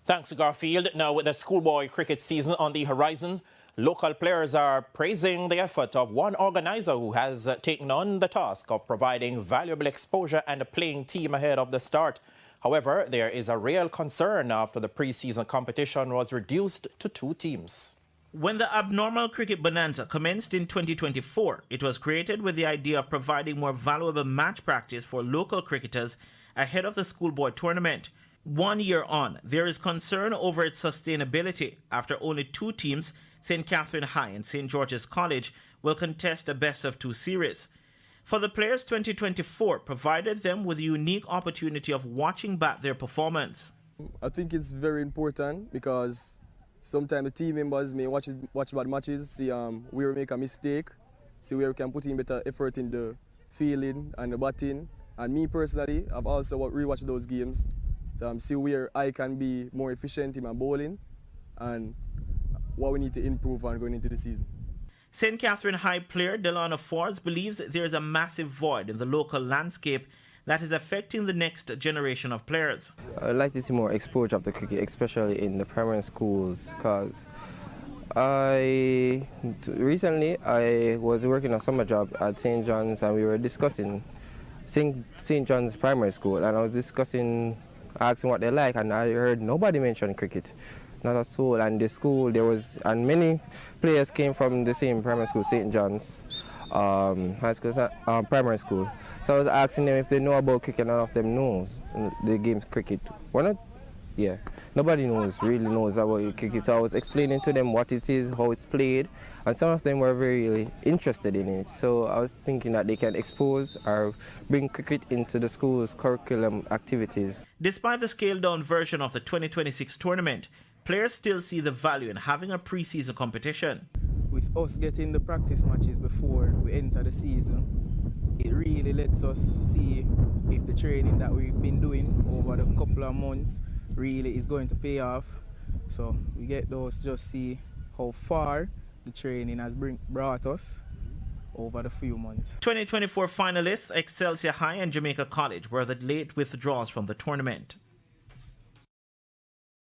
Thanks, Garfield. Now, with the schoolboy cricket season on the horizon, local players are praising the effort of one organizer who has taken on the task of providing valuable exposure and a playing team ahead of the start. However, there is a real concern after the pre-season competition was reduced to 2 teams. When the abnormal cricket bonanza commenced in 2024, it was created with the idea of providing more valuable match practice for local cricketers ahead of the schoolboy tournament. 1 year on, there is concern over its sustainability after only 2 teams, St. Catherine High and St. George's College, will contest a best-of-2 series. For the players, 2024 provided them with a unique opportunity of watching back their performance. I think it's very important because sometimes the team members may watch bad matches, see where we make a mistake, see where we can put in better effort in the fielding and the batting. And me personally, I've also rewatched those games. So see where I can be more efficient in my bowling and what we need to improve on going into the season. St. Catherine High player Delano Forbes believes there is a massive void in the local landscape that is affecting the next generation of players. I'd like to see more exposure of the cricket, especially in the primary schools, because recently I was working a summer job at St. John's and we were discussing St. John's Primary School, and I was asking what they like, and I heard nobody mention cricket, not a soul. And the school and many players came from the same primary school, St. John's high school, primary school. So I was asking them if they know about cricket. None of them knows the game cricket. Nobody really knows about cricket. So I was explaining to them what it is, how it's played, and some of them were very interested in it. So I was thinking that they can expose or bring cricket into the school's curriculum activities. Despite the scaled-down version of the 2026 tournament, players still see the value in having a pre-season competition. With us getting the practice matches before we enter the season, it really lets us see if the training that we've been doing over the couple of months really is going to pay off. So we get those, just see how far the training has brought us over the few months. 2024 finalists Excelsior High and Jamaica College were the late withdrawals from the tournament.